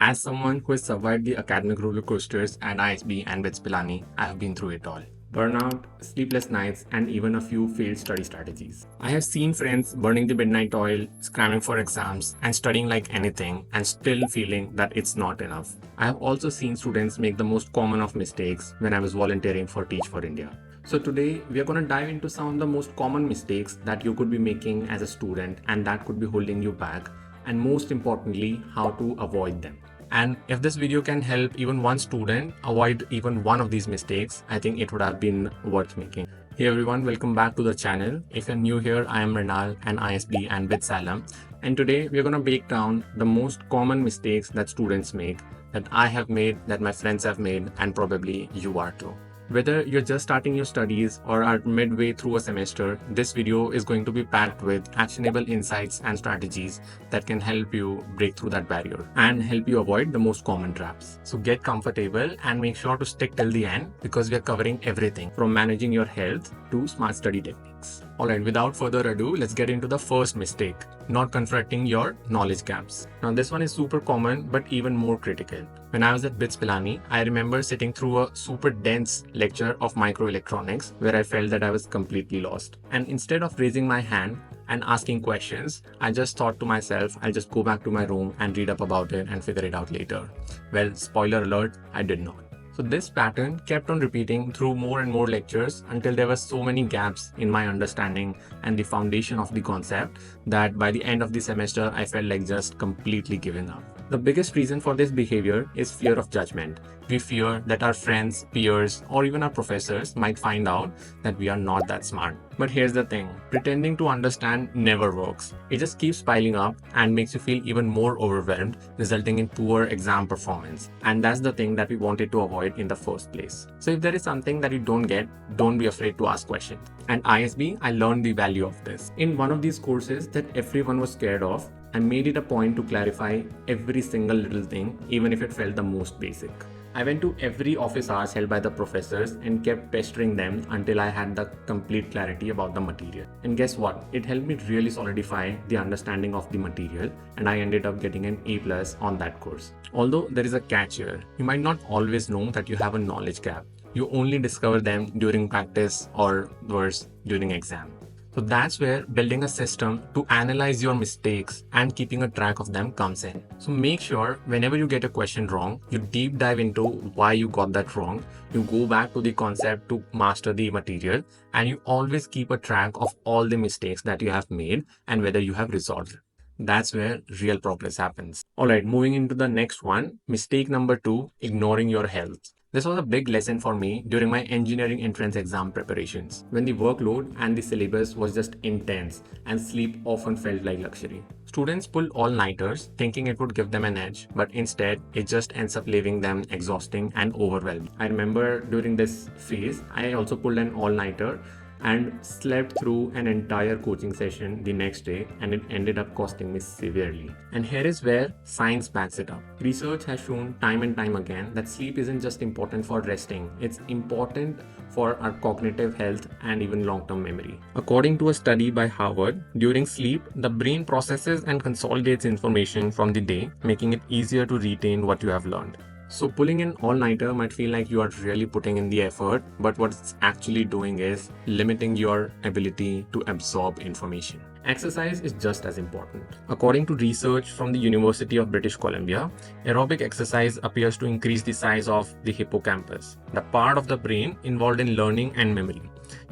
As someone who has survived the academic roller coasters at ISB and BITS Pilani, I have been through it all. Burnout, sleepless nights, and even a few failed study strategies. I have seen friends burning the midnight oil, cramming for exams, and studying like anything, and still feeling that it's not enough. I have also seen students make the most common of mistakes when I was volunteering for Teach for India. So today we are going to dive into some of the most common mistakes that you could be making as a student and that could be holding you back, and most importantly, how to avoid them. And if this video can help even one student avoid even one of these mistakes, I think it would have been worth making. Hey everyone, welcome back to the channel. If you're new here, I am Renal, an ISB and BITS alum. And today we're going to break down the most common mistakes that students make, that I have made, that my friends have made, and probably you are too. Whether you're just starting your studies or are midway through a semester, this video is going to be packed with actionable insights and strategies that can help you break through that barrier and help you avoid the most common traps. So get comfortable and make sure to stick till the end because we are covering everything from managing your health to smart study techniques. Alright, without further ado, let's get into the first mistake, not confronting your knowledge gaps. Now this one is super common but even more critical. When I was at BITS Pilani, I remember sitting through a super dense lecture of microelectronics where I felt that I was completely lost. And instead of raising my hand and asking questions, I just thought to myself, I'll just go back to my room and read up about it and figure it out later. Well, spoiler alert, I did not. So this pattern kept on repeating through more and more lectures until there were so many gaps in my understanding and the foundation of the concept that by the end of the semester, I felt like just completely giving up. The biggest reason for this behavior is fear of judgment. We fear that our friends, peers, or even our professors might find out that we are not that smart. But here's the thing, pretending to understand never works. It just keeps piling up and makes you feel even more overwhelmed, resulting in poor exam performance. And that's the thing that we wanted to avoid in the first place. So if there is something that you don't get, don't be afraid to ask questions. And ISB, I learned the value of this. In one of these courses that everyone was scared of, I made it a point to clarify every single little thing, even if it felt the most basic. I went to every office hours held by the professors and kept pestering them until I had the complete clarity about the material. And guess what? It helped me really solidify the understanding of the material, and I ended up getting an A+ on that course. Although there is a catch here, you might not always know that you have a knowledge gap. You only discover them during practice or worse, during exam. So that's where building a system to analyze your mistakes and keeping a track of them comes in. So make sure whenever you get a question wrong, you deep dive into why you got that wrong. You go back to the concept to master the material, and you always keep a track of all the mistakes that you have made and whether you have resolved it. That's where real progress happens. Alright, moving into the next one, mistake number 2, ignoring your health. This was a big lesson for me during my engineering entrance exam preparations, when the workload and the syllabus was just intense and sleep often felt like luxury. Students pull all-nighters thinking it would give them an edge, but instead it just ends up leaving them exhausting and overwhelmed. I remember during this phase, I also pulled an all-nighter and slept through an entire coaching session the next day, and it ended up costing me severely. And here is where science backs it up. Research has shown time and time again that sleep isn't just important for resting, it's important for our cognitive health and even long-term memory. According to a study by Harvard, during sleep, the brain processes and consolidates information from the day, making it easier to retain what you have learned. So pulling an all-nighter might feel like you are really putting in the effort, but what it's actually doing is limiting your ability to absorb information. Exercise is just as important. According to research from the University of British Columbia, aerobic exercise appears to increase the size of the hippocampus, the part of the brain involved in learning and memory.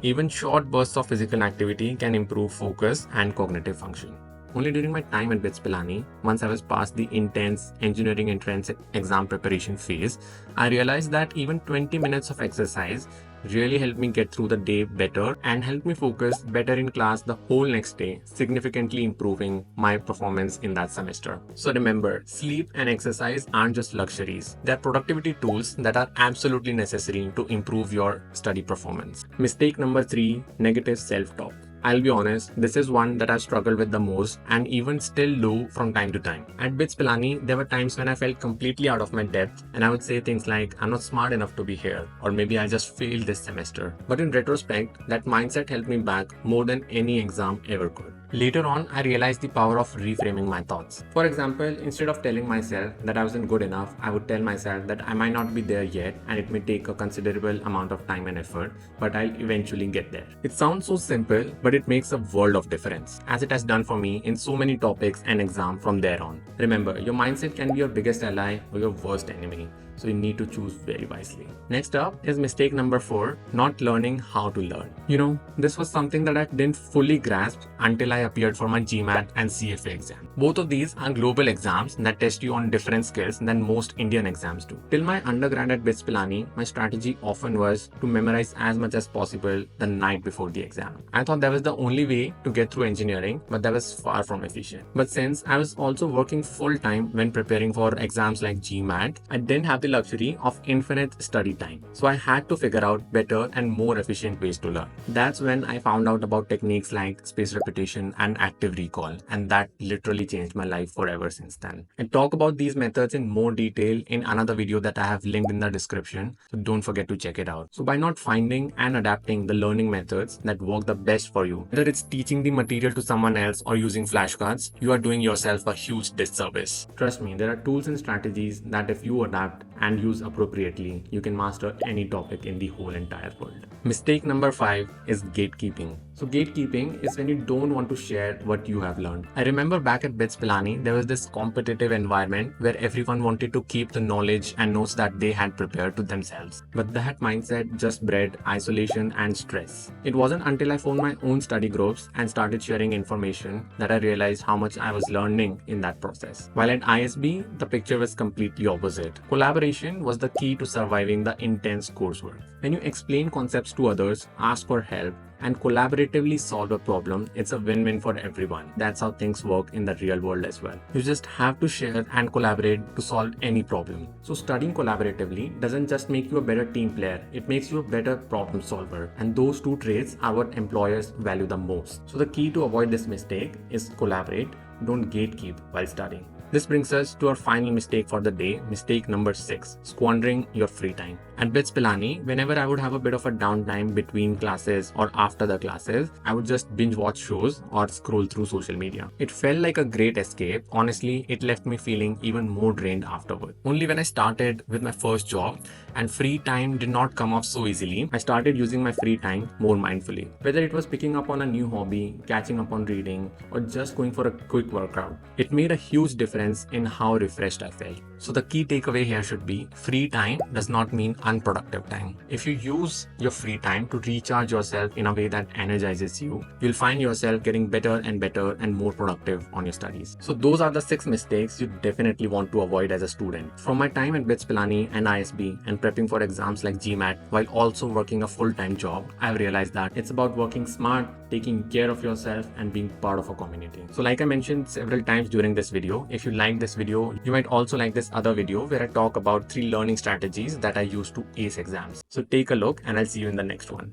Even short bursts of physical activity can improve focus and cognitive function. Only during my time at BITS Pilani, once I was past the intense engineering entrance exam preparation phase, I realized that even 20 minutes of exercise really helped me get through the day better and helped me focus better in class the whole next day, significantly improving my performance in that semester. So remember, sleep and exercise aren't just luxuries. They're productivity tools that are absolutely necessary to improve your study performance. Mistake number 3, negative self-talk. I'll be honest, this is one that I've struggled with the most and even still do from time to time. At BITS Pilani, there were times when I felt completely out of my depth and I would say things like, I'm not smart enough to be here, or maybe I just failed this semester. But in retrospect, that mindset held me back more than any exam ever could. Later on, I realized the power of reframing my thoughts. For example, instead of telling myself that I wasn't good enough, I would tell myself that I might not be there yet and it may take a considerable amount of time and effort, but I'll eventually get there. It sounds so simple, but it makes a world of difference, as it has done for me in so many topics and exams from there on. Remember, your mindset can be your biggest ally or your worst enemy, so you need to choose very wisely. Next up is mistake number 4, not learning how to learn. This was something that I didn't fully grasp until I appeared for my GMAT and CFA exam. Both of these are global exams that test you on different skills than most Indian exams do. Till my undergrad at BITS Pilani, my strategy often was to memorize as much as possible the night before the exam. I thought that was the only way to get through engineering, but that was far from efficient. But since I was also working full time when preparing for exams like GMAT, I didn't have the luxury of infinite study time. So I had to figure out better and more efficient ways to learn. That's when I found out about techniques like spaced repetition and active recall, and that literally changed my life forever since then. I talk about these methods in more detail in another video that I have linked in the description, so don't forget to check it out. So by not finding and adapting the learning methods that work the best for you, whether it's teaching the material to someone else or using flashcards, you are doing yourself a huge disservice. Trust me, there are tools and strategies that if you adapt and use appropriately, you can master any topic in the whole entire world. Mistake number 5 is gatekeeping. So gatekeeping is when you don't want to share what you have learned. I remember back at BITS Pilani, there was this competitive environment where everyone wanted to keep the knowledge and notes that they had prepared to themselves. But that mindset just bred isolation and stress. It wasn't until I found my own study groups and started sharing information that I realized how much I was learning in that process. While at ISB, the picture was completely opposite. Collaboration was the key to surviving the intense coursework. When you explain concepts to others, ask for help, and collaboratively solve a problem, it's a win-win for everyone. That's how things work in the real world as well. You just have to share and collaborate to solve any problem. So studying collaboratively doesn't just make you a better team player, it makes you a better problem solver. And those two traits are what employers value the most. So the key to avoid this mistake is collaborate, don't gatekeep while studying. This brings us to our final mistake for the day, mistake number 6, squandering your free time. At BITS Pilani, whenever I would have a bit of a downtime between classes or after the classes, I would just binge watch shows or scroll through social media. It felt like a great escape. Honestly, it left me feeling even more drained afterward. Only when I started with my first job and free time did not come up so easily, I started using my free time more mindfully. Whether it was picking up on a new hobby, catching up on reading, or just going for a quick workout, it made a huge difference in how refreshed I felt. So the key takeaway here should be free time does not mean unproductive time. If you use your free time to recharge yourself in a way that energizes you, you'll find yourself getting better and more productive on your studies. So those are the 6 mistakes you definitely want to avoid as a student. From my time at BITS Pilani and ISB and prepping for exams like GMAT while also working a full-time job, I've realized that it's about working smart, taking care of yourself and being part of a community. So like I mentioned several times during this video, if you like this video, you might also like this other video where I talk about 3 learning strategies that I use to ace exams. So take a look and I'll see you in the next one.